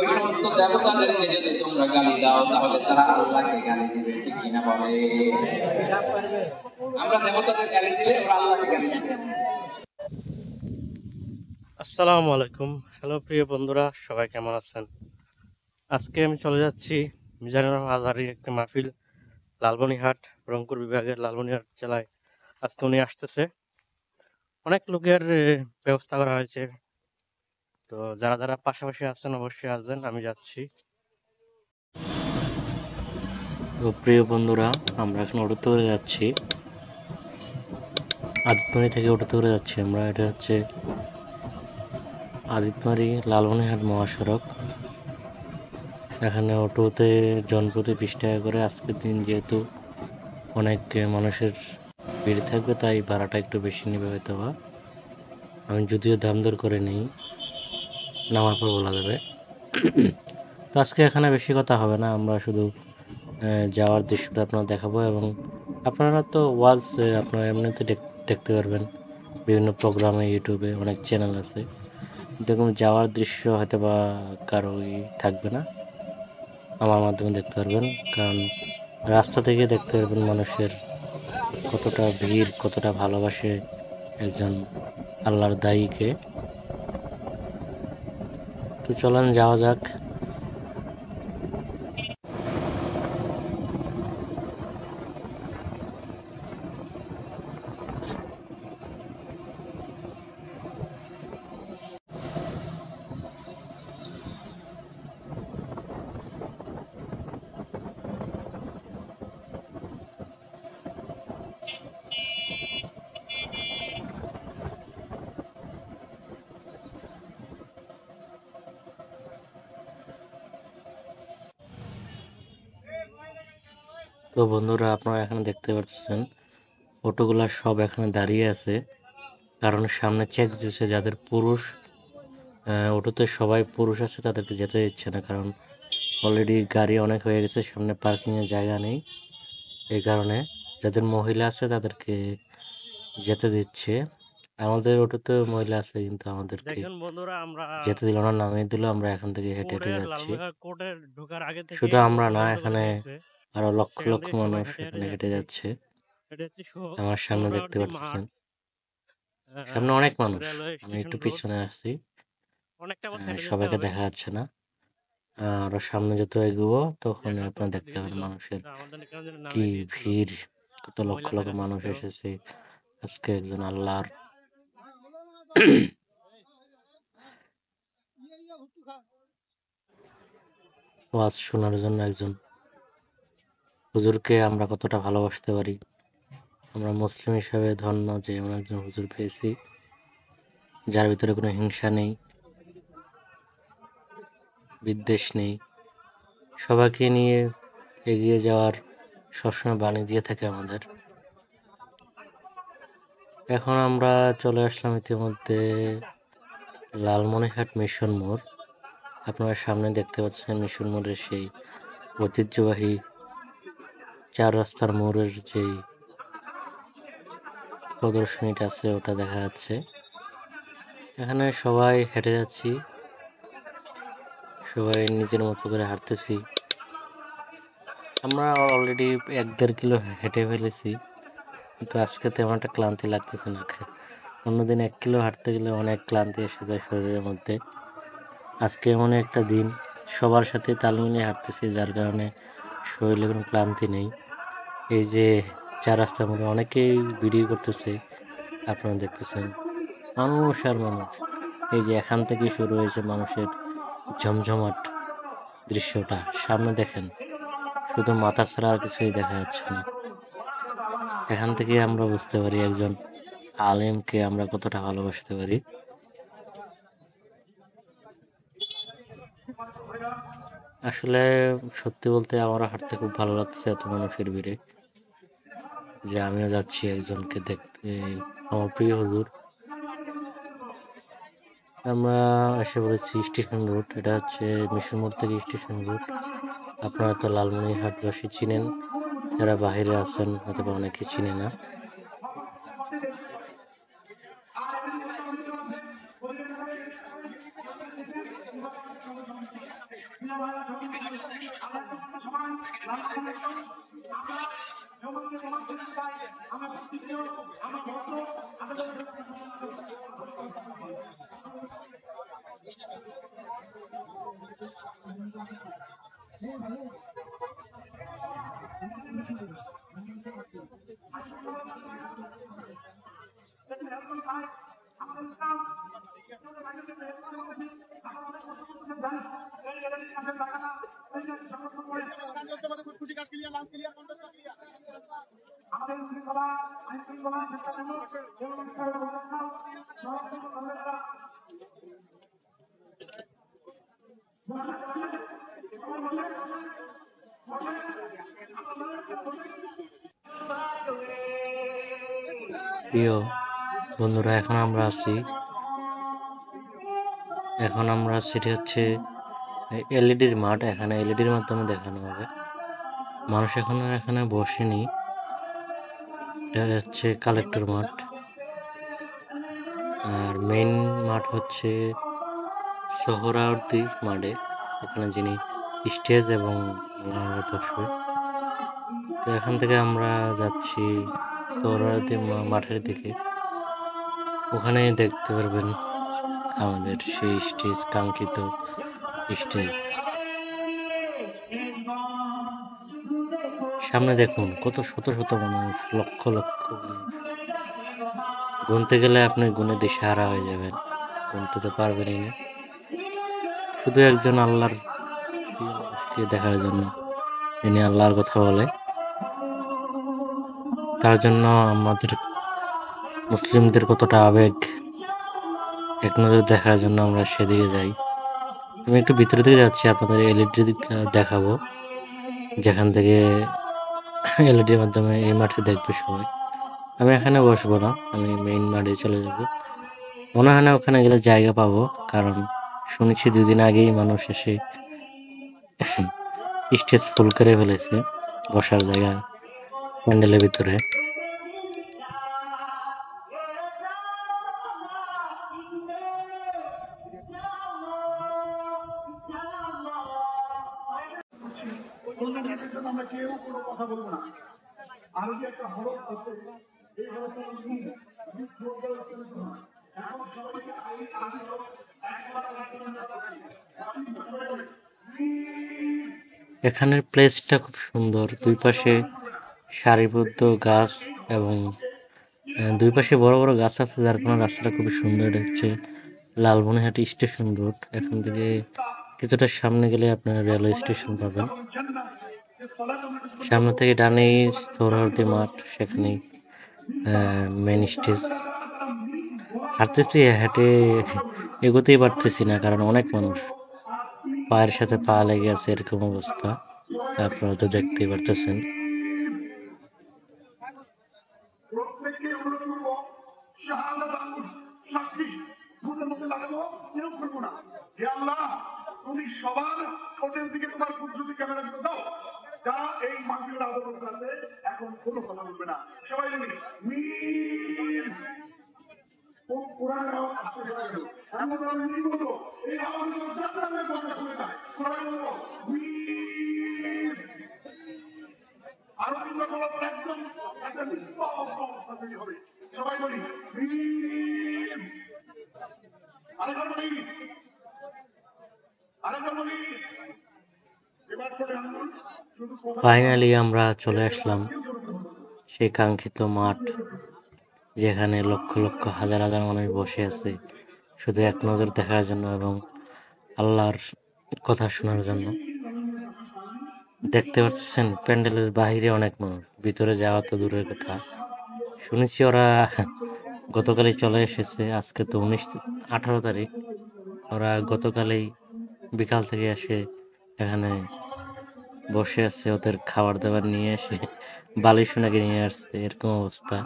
ওই সমস্ত দেবতাদের যদি তোমরা গালি দাও তাহলে তারা আল্লাহকে গালি দিবে, ঠিক কিনা বলে? আমরা দেবতাদের গালি দিলে ওরা আল্লাহকে গালি দিবে। আসসালামু আলাইকুম। হ্যালো প্রিয় বন্ধুরা, সবাই কেমন আছেন? আজকে আমি চলে যাচ্ছি মিজানুর আজহারীর একটি মাহফিল, লালমনিরহাট, রংপুর বিভাগের লালমনিরহাট জেলায়। আজকে উনি আসতেছে। অনেক লোকের ব্যবস্থা করা হয়েছে, তো যারা যারা পাশাপাশি আছেন অবশ্যই আসবেন, আমি যাচ্ছি। তো প্রিয় বন্ধুরা, আমরা এখন অটোতে করে যাচ্ছি, আদিতমারি থেকে অটোতে করে যাচ্ছি আমরা। এটা হচ্ছে আদিতমারি লালমনিরহাট মহাসড়ক। এখানে অটোতে জনপ্রতি 20 টাকা করে। আজকের দিন যেহেতু অনেক মানুষের ভিড় থাকবে, তাই ভাড়াটা একটু বেশি নেবে হয়তো বা। আমি যদিও দাম দর করে নেই, নামার পর বলা যাবে। তো আজকে এখানে বেশি কথা হবে না, আমরা শুধু যাওয়ার দৃশ্যটা আপনারা দেখাবো। এবং আপনারা তো ওয়াজ আপনারা এমনিতে দেখতে পারবেন, বিভিন্ন প্রোগ্রামে, ইউটিউবে অনেক চ্যানেল আছে। দেখুন, যাওয়ার দৃশ্য হয়তো বা কারোই থাকবে না, আমার মাধ্যমে দেখতে পারবেন। কারণ রাস্তা থেকে দেখতে পারবেন মানুষের কতটা ভিড়, কতটা ভালোবাসে একজন আল্লাহর দায়ীকে। তো চলেন যাওয়া যাক। তো বন্ধুরা, আপনারা এখানে দেখতে পাচ্ছেন অটোগুলা সব এখানে দাঁড়িয়ে আছে, কারণ সামনে চেক দিচ্ছে যাদের পুরুষ অটোতে সবাই পুরুষ আছে তাদেরকে যেতে দিচ্ছে না, কারণ অলরেডি গাড়ি অনেক হয়ে গেছে, সামনে পার্কিংয়ের জায়গা নেই। এই কারণে যাদের মহিলা আছে তাদেরকে যেতে দিচ্ছে। আমাদের অটোতে মহিলা আছে, কিন্তু আমাদেরকে যেতে দিল না, নামিয়ে দিল। আমরা এখান থেকে হেঁটে হেঁটে যাচ্ছি। শুধু আমরা না, এখানে আরো লক্ষ লক্ষ মানুষ এখানে হেঁটে যাচ্ছে। আমার সামনে দেখতে পাচ্ছেন, সামনে অনেক মানুষ। আমি একটু পিছনে আসছি, সবাইকে দেখা যাচ্ছে না। আরো সামনে যত এগোবো তখন আপনারা দেখতে পাবেন মানুষের কি ভিড়, কত লক্ষ লক্ষ মানুষ এসেছে আজকে একজন আল্লাহর ওয়াজ শোনার জন্য। একজন হুজুরকে আমরা কতটা ভালোবাসতে পারি। আমরা মুসলিম হিসাবে ধন্য যে এমন একজন হুজুর পেয়েছি, যার ভিতরে কোনো হিংসা নেই, বিদ্বেষ নেই, সবাইকে নিয়ে এগিয়ে যাওয়ার সবসময় বাণী দিয়ে থাকে আমাদের। এখন আমরা চলে আসলাম ইতিমধ্যে লালমনিরহাট মিশন মোড়। আপনারা সামনে দেখতে পাচ্ছেন মিশন মোড়ের সেই ঐতিহ্যবাহী 4 রাস্তার মোড়ের যেই প্রদর্শনীটা আছে ওটা দেখা যাচ্ছে। এখানে সবাই হেঁটে যাচ্ছি, সবাই নিজের মতো করে হাঁটতেছি। আমরা অলরেডি 1-1.5 কিলো হেঁটে ফেলেছি, কিন্তু আজকে তেমন একটা ক্লান্তি লাগতেছে না। অন্যদিন 1 কিলো হাঁটতে গেলে অনেক ক্লান্তি এসে যায় শরীরের মধ্যে। আজকে এমন একটা দিন, সবার সাথে তাল মিলিয়ে হাঁটতেছি, যার কারণে শরীরে কোনো ক্লান্তি নেই। এই যে 4 রাস্তার মধ্যে অনেকেই ভিডিও করতেছে, আপনারা দেখতেছেন মানুষ আর মানুষ। এই যে এখান থেকে শুরু হয়েছে মানুষের জমজমাট দৃশ্যটা, সামনে দেখেন, শুধু মাথা ছাড়া আর কিছুই দেখা যাচ্ছে না। এখান থেকে আমরা বুঝতে পারি একজন আলেমকে আমরা কতটা ভালোবাসতে পারি। আসলে সত্যি বলতে আমারও হাঁটতে খুব ভালো লাগছে এত মানুষের ভিড়ে, যে আমিও যাচ্ছি একজনকে দেখতে, আমার প্রিয় হুজুর। আমরা এসে পড়েছি স্টেশন রোড। এটা হচ্ছে মিশন মোড় থেকে স্টেশন রোড। আপনারা তো লালমনিরহাটবাসী চিনেন, যারা বাহিরে আছেন অথবা অনেকে চিনে না। প্রিয় বন্ধুরা, এখন আমরা সেটি হচ্ছে এলইডির মাঠ। এখানে এলইডির মাধ্যমে দেখানো হবে। মানুষ এখানে বসেনি। এটা হচ্ছে কালেক্টর মাঠ, আর মেইন মাঠ হচ্ছে সোহরাওয়ার্দী মাঠে, ওখানে যিনি স্টেজ এবং বসবে। তো এখান থেকে আমরা যাচ্ছি সোহরাওয়ার্দী মাঠের দিকে। ওখানে দেখতে পারবেন আমাদের সেই স্টেজ, কাঙ্ক্ষিত স্টেজ। সামনে দেখুন কত শত শত মানুষ, লক্ষ লক্ষ মানুষ। গুনতে গেলে আপনি গুনে দিশেহারা হয়ে যাবেন, গুনতে তো পারবেনই না। শুধু একজন আল্লাহর প্রিয় মানুষকে দেখার জন্য, যিনি আল্লাহর কথা বলে, তার জন্য আমাদের মুসলিমদের কতটা আবেগ, এক নজর দেখার জন্য আমরা সেদিকে যাই। আমি একটু ভিতরের দিকে যাচ্ছি, আপনাদের এলইডি দেখাবো, যেখান থেকে এলইডির মাধ্যমে এই মাঠে দেখবে সবাই। আমি এখানে বসবো না, আমি মেইন মাঠে চলে যাব। মনে হয় না ওখানে গেলে জায়গা পাবো, কারণ শুনেছি 2 দিন আগেই মানুষ এসে স্টেজ ফুল করে ফেলেছে, বসার জায়গা প্যান্ডেলের ভিতরে। আমরা কেউ কোনো কথা বলবো না। আর যে একটা হরফ আছে, এই হরফ এখন সবাইকে এখানের প্লেসটা খুব সুন্দর, দুই পাশে সারিবদ্ধ গাছ এবং দুই পাশে বড় বড় গাছ আছে, যার কারণে রাস্তাটা খুবই সুন্দর। এটা হচ্ছে লালমনিরহাট স্টেশন রোড। এখান থেকে কিছুটা সামনে গেলে আপনারা রেলওয়ে স্টেশন পাবেন। সামনে থেকে ডানেই সোহরাওয়ার্দী মাঠ, সেখানে মেন স্টেজ। হাঁটতেছি, হেঁটে এগোতেই পারতেছি না, কারণ অনেক মানুষ, পায়ের সাথে পা লেগে আছে, এরকম অবস্থা। আপনারা তো দেখতেই পারতেছেন। তুমি সবার ওদের দিকে তোমার কুদরতি ক্যামেরা দাও, যারা এই মাহফিলের আদর আছে, এখন কোনো কথা বলবে না। সবাই বলি মীর কোরআন আসতে গেল এমন মীর বলো, এই আওয়াজ জান্নাতের কথা শুনে যায়। সবাই বলো মীর। আরো তোমরা বলো একদম একটা নিষ্পাপ অবস্থা তৈরি হবে। সবাই বলি মীর। আরেকবার বলি, ফাইনালি আমরা চলে আসলাম সেই কাঙ্ক্ষিত মাঠ, যেখানে লক্ষ লক্ষ হাজার হাজার মানুষ বসে আছে শুধু এক নজর দেখার জন্য এবং আল্লাহর কথা শোনার জন্য। দেখতে পাচ্ছেন প্যান্ডেলের বাহিরে অনেক মানুষ, ভিতরে যাওয়া তো দূরের কথা। শুনেছি ওরা গতকালই চলে এসেছে, আজকে তো 18 তারিখ। ওরা গতকালই বিকাল থেকে এসে এখানে বসে আছে, ওদের খাবার দাবার নিয়ে এসে বালিশ নাকি নিয়ে আসছে, এরকম অবস্থা।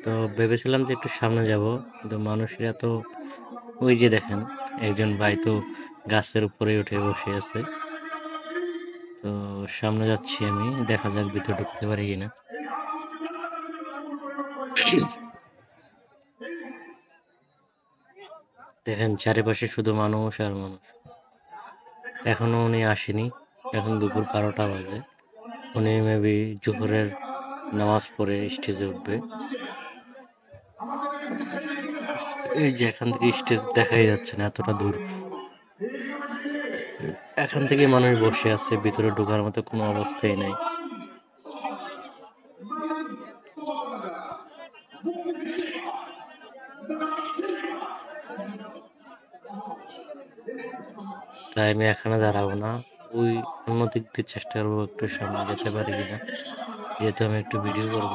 তো ভেবেছিলাম যে একটু সামনে যাব, কিন্তু মানুষেরা তো ওই যে দেখেন, একজন ভাই তো গাছের উপরে উঠে বসে আছে। তো সামনে যাচ্ছি আমি, দেখা যাক ভিতরে ঢুকতে পারি কিনা। দেখেন চারিপাশে শুধু মানুষ আর মানুষ। এখনো উনি আসেনি, এখন দুপুর 12টা বাজে। উনি মেবি জোহরের নামাজ পড়ে স্টেজে উঠবে। এই যে এখান থেকে স্টেজ দেখাই যাচ্ছে না, এতটা দূর। এখান থেকে মানুষ বসে আছে, ভিতরে ঢোকার মতো কোনো অবস্থাই নাই। তাই আমি এখানে দাঁড়াবো না, ওই অন্য দিক দিয়ে চেষ্টা করবো একটু সামনে যেতে পারি কিনা, যেহেতু আমি একটু ভিডিও করব।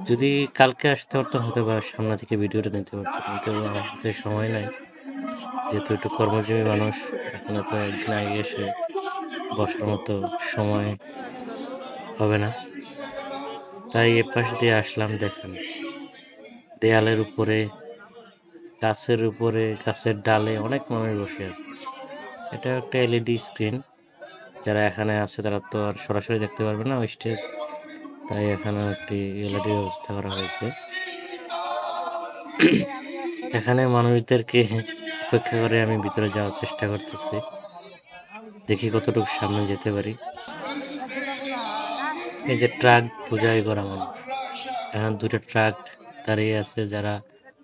যদি কালকে আসতে পারতাম হয়তো বা সামনে থেকে ভিডিওটা নিতে পারতাম, কিন্তু আমার হাতে সময় নাই, যেহেতু একটু কর্মজীবী মানুষ। এখানে তো একদিন আগে এসে বসার মতো সময় হবে না, তাই এ পাশ দিয়ে আসলাম। দেখেন দেয়ালের উপরে, গাছের উপরে, গাছের ডালে অনেক মানুষ বসে আছে। এটা একটা এলইডি স্ক্রিন, যারা এখানে আছে তারা তো আর সরাসরি দেখতে পারবে না ওই স্টেজ, তাই এখানে একটি এলইডি ব্যবস্থা করা হয়েছে। এখানে মানুষদেরকে অপেক্ষা করে আমি ভিতরে যাওয়ার চেষ্টা করতেছি, দেখি কতটুকু সামনে যেতে পারি। এই যে ট্রাক বোঝাই করা মানুষ, এখন দুটো ট্রাক দাঁড়িয়ে আছে, যারা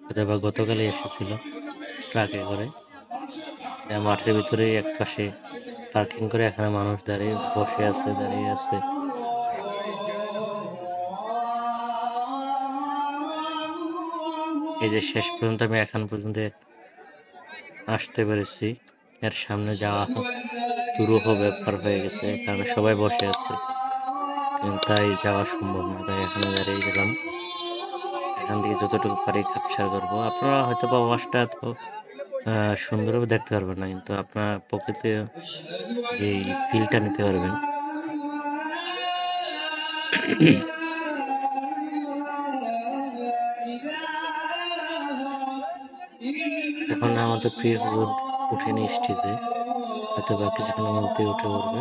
হয়তো বা গতকালই এসেছিল ট্রাকে করে। মাঠের ভিতরে এক পাশে পার্কিং করে এখানে মানুষ দাঁড়িয়ে বসে আছে, দাঁড়িয়ে আছে। এই যে শেষ পর্যন্ত আমি এখন পর্যন্ত আসতে পেরেছি, এর সামনে যাওয়া দুরূহ ব্যাপার হয়ে গেছে, কারণ সবাই বসে আছে, তাই যাওয়া সম্ভব না, তাই এখানে দাঁড়িয়ে গেলাম। এখান থেকে যতটুকু পারি ক্যাপচার করবো। আপনারা হয়তো বা ওয়াশটা এত সুন্দরভাবে দেখতে পারবেন না, কিন্তু আপনার প্রকৃতি যে ফিলটা নিতে পারবেন। এখন আমাদের প্রিয় হুজুর উঠেনি স্টেজে, হয়তো বা কিছুক্ষণের মধ্যে উঠে পড়বে।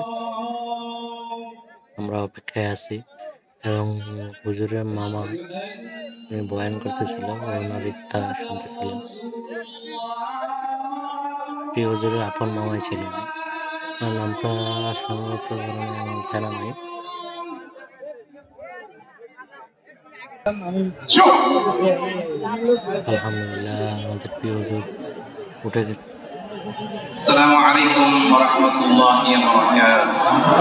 আমরা অপেক্ষায় আছি, এবং হুজুরের মামা বয়ান করতেছিল, ওনার ইফতা শুনতেছিলাম। প্রিয় হুজুরের আপন মামাই ছিল, নামটা সম্ভবত জানা নাই। আলহামদুলিল্লাহ আমাদের প্রিয় হুজুর উঠে গেছে। আসসালামু আলাইকুম ওয়া রাহমাতুল্লাহি ওয়া বারাকাতুহু।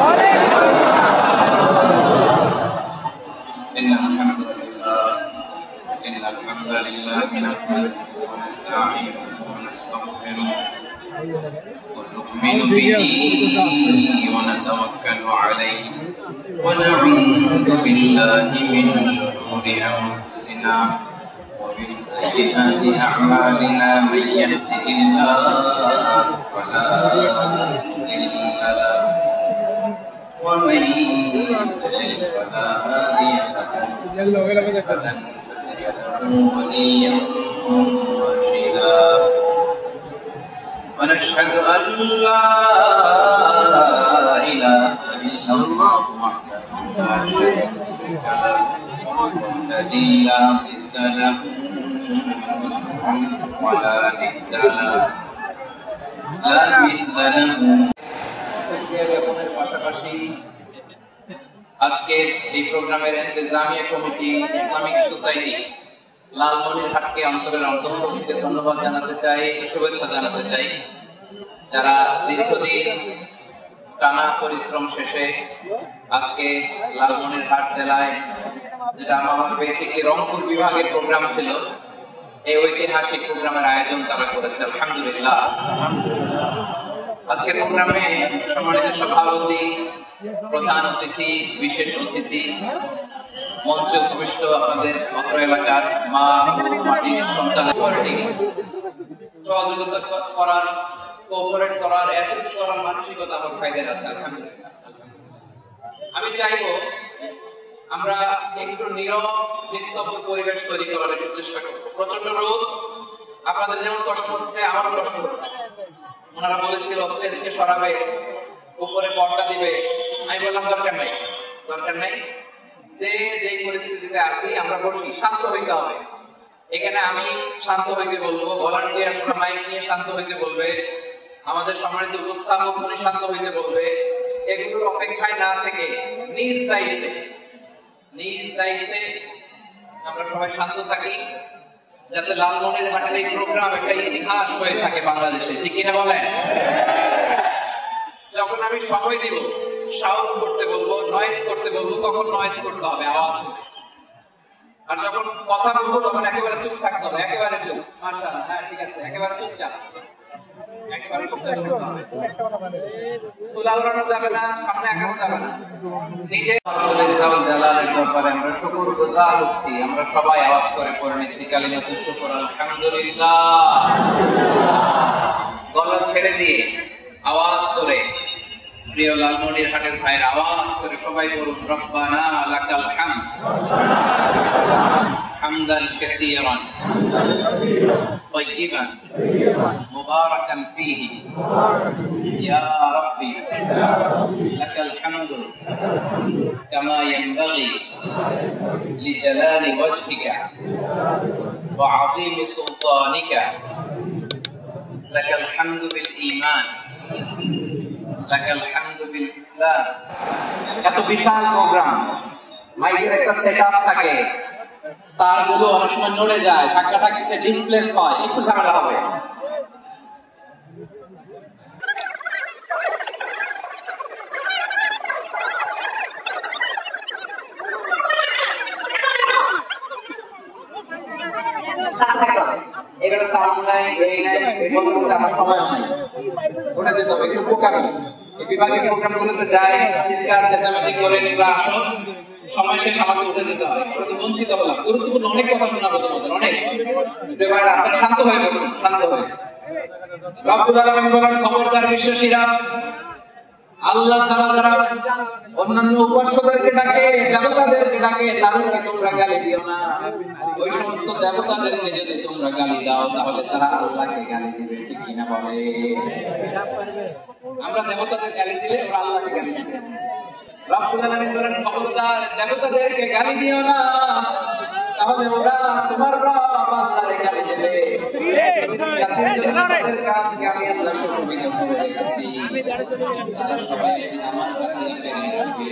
ইন্নাল হামদুলিল্লাহ নাহমাদুহু ওয়া নাস্তাঈনুহু ওয়া নাস্তাগফিরুহু ওয়া নু'মিনু বিহি ওয়া নাতাওয়াক্কালু আলাইহি ওয়া না'উযু বিল্লাহি মিন শুরুরি আনফুসিনা ومن سيئات أعمالنا من يهده الله فلا مضل له ومن يضلل فلا هادي له فلن تجد له وليا مرشدا ونشهد أن لا إله إلا الله وحده لا شريك له الذي لا ضد له ولا ند له لا مثل له। পাশাপাশি আজকে এই প্রোগ্রামের ইন্তজামিয়া কমিটি ইসলামিক সোসাইটি লালমনিরহাটকে অন্তরের অন্তঃস্থল থেকে ধন্যবাদ জানাতে চাই, শুভেচ্ছা জানাতে চাই, যারা দীর্ঘদিন টানা পরিশ্রম শেষে আজকে লালমনিরহাট জেলায়, যেটা আমার বেসিকলি রংপুর বিভাগের প্রোগ্রাম ছিল, এই ঐতিহাসিক প্রোগ্রামের আয়োজন তারা করেছে। আলহামদুলিল্লাহ। আজকের প্রোগ্রামে সম্মানিত সভাপতি, প্রধান অতিথি, বিশেষ অতিথি, মঞ্চে উপবিষ্ট আপনাদের অত্র এলাকার মা মাটির সন্তানের সহযোগিতা করার, কোঅপারেট করার, অ্যাসিস্ট করার মানসিকতা আমার ভাইদের আছে। আলহামদুলিল্লাহ। আমি চাইবো আমরা একটু নীরব নিস্তব্ধ পরিবেশ তৈরি করার একটু চেষ্টা করবো। প্রচন্ড রোদ, আপনাদের যেমন কষ্ট হচ্ছে আমারও কষ্ট হচ্ছে। ওনারা বলেছিল স্টেজকে সরাবে, উপরে পর্দা দিবে, আমি বললাম দরকার নাই, দরকার নাই। যে পরিস্থিতিতে আছি আমরা বসি, শান্ত হইতে হবে। এখানে আমি শান্ত হইতে বলবো, ভলান্টিয়ার মাইক নিয়ে শান্ত হইতে বলবে, আমাদের সম্মানিত উপস্থাপক উনি শান্ত হইতে বলবে, এগুলোর অপেক্ষায় না থেকে নিজ দায়িত্বে আমরা সবাই শান্ত থাকি, যাতে লালমনিরহাটের এই প্রোগ্রাম একটা ইতিহাস হয়ে থাকে বাংলাদেশে। ঠিক কিনা বলেন? যখন আমি সময় দিব, শাউট করতে বলবো, নয়েজ করতে বলবো, তখন নয়েজ করতে হবে, আওয়াজ হবে। আর যখন কথা বলবো তখন একেবারে চুপ থাকতে হবে, একেবারে চুপ। মাশাআল্লাহ, হ্যাঁ ঠিক আছে, একেবারে চুপচাপ, একেবারে চুপচাপ থাকতে হবে। তুলা উড়ানো যাবে না, সামনে আগানো যাবে না। নিজে জালালের ব্যাপারে আমরা শুকরগুজার হচ্ছি। আমরা সবাই আওয়াজ করে পড়ে নিচ্ছি কালিমাতুশ শুকর, আলহামদুলিল্লাহ। গলা ছেড়ে দিয়ে আওয়াজ করে, প্রিয় লালমনিরহাটের ভাইয়ের আওয়াজ করে সবাই বলুন, রব্বানা লাকাল হামদ হামদান কাসীরান তাইয়িবান মুবারাকান ফীহি ইয়া রাব্বি লাকাল হামদু কামা ইয়ানবাগি লিজালালি ওয়াজহিকা ওয়া আযীমি সুলতানিকা লাকাল হামদু বিল ঈমান লাকাল হামদু বিল ইসলাম। এত বিশাল প্রোগ্রাম, মাইকের একটা সেটআপ থাকে, তারগুলো অনেক সময় নড়ে যায়, ধাক্কা ধাক্কিতে ডিসপ্লেস হয়, একটু ঝামেলা হবে। এবারে সাউন্ড নাই, এই নাই, এই বলতে আমার সময় নাই, ওটা যেতে হবে একটু প্রোগ্রাম। এই বিভাগের প্রোগ্রামগুলোতে যায়, চিৎকার চেঁচামেচি করে তোমরা আসো, সময় শেষ আমাকে উঠে যেতে হয়, ওটা তো বঞ্চিত হলাম। গুরুত্বপূর্ণ অনেক কথা শোনাবো তোমাদের, অনেক। এবার আপনারা শান্ত হয়ে বলুন, শান্ত হয়ে। রব্বুল আলামিন বলেন, খবরদার বিশ্বাসীরা, আল্লাহ ছাড়া যারা অন্যান্য উপাস্যদেরকে ডাকে, দেবতাদেরকে ডাকে, তাদেরকে তোমরা গালি দিও না। ওই সমস্ত দেবতাদেরকে যদি তোমরা গালি দাও, তাহলে তারা আল্লাহকে গালি দিবে। ঠিক কিনা বলে? আমরা দেবতাদের গালি দিলে ওরা আল্লাহকে গালি দিবে। রব্বুল আলামিন বলেন, খবরদার দেবতাদেরকে গালি দিও না, তাহলে ওরা তোমার রব আল্লাহকে গালি দেবে। দেবতাদের কাজকে আমি আল্লাহ সুরক্ষিত করে রেখেছি, তারা সবাই আমার কাছে ফিরে আসবে।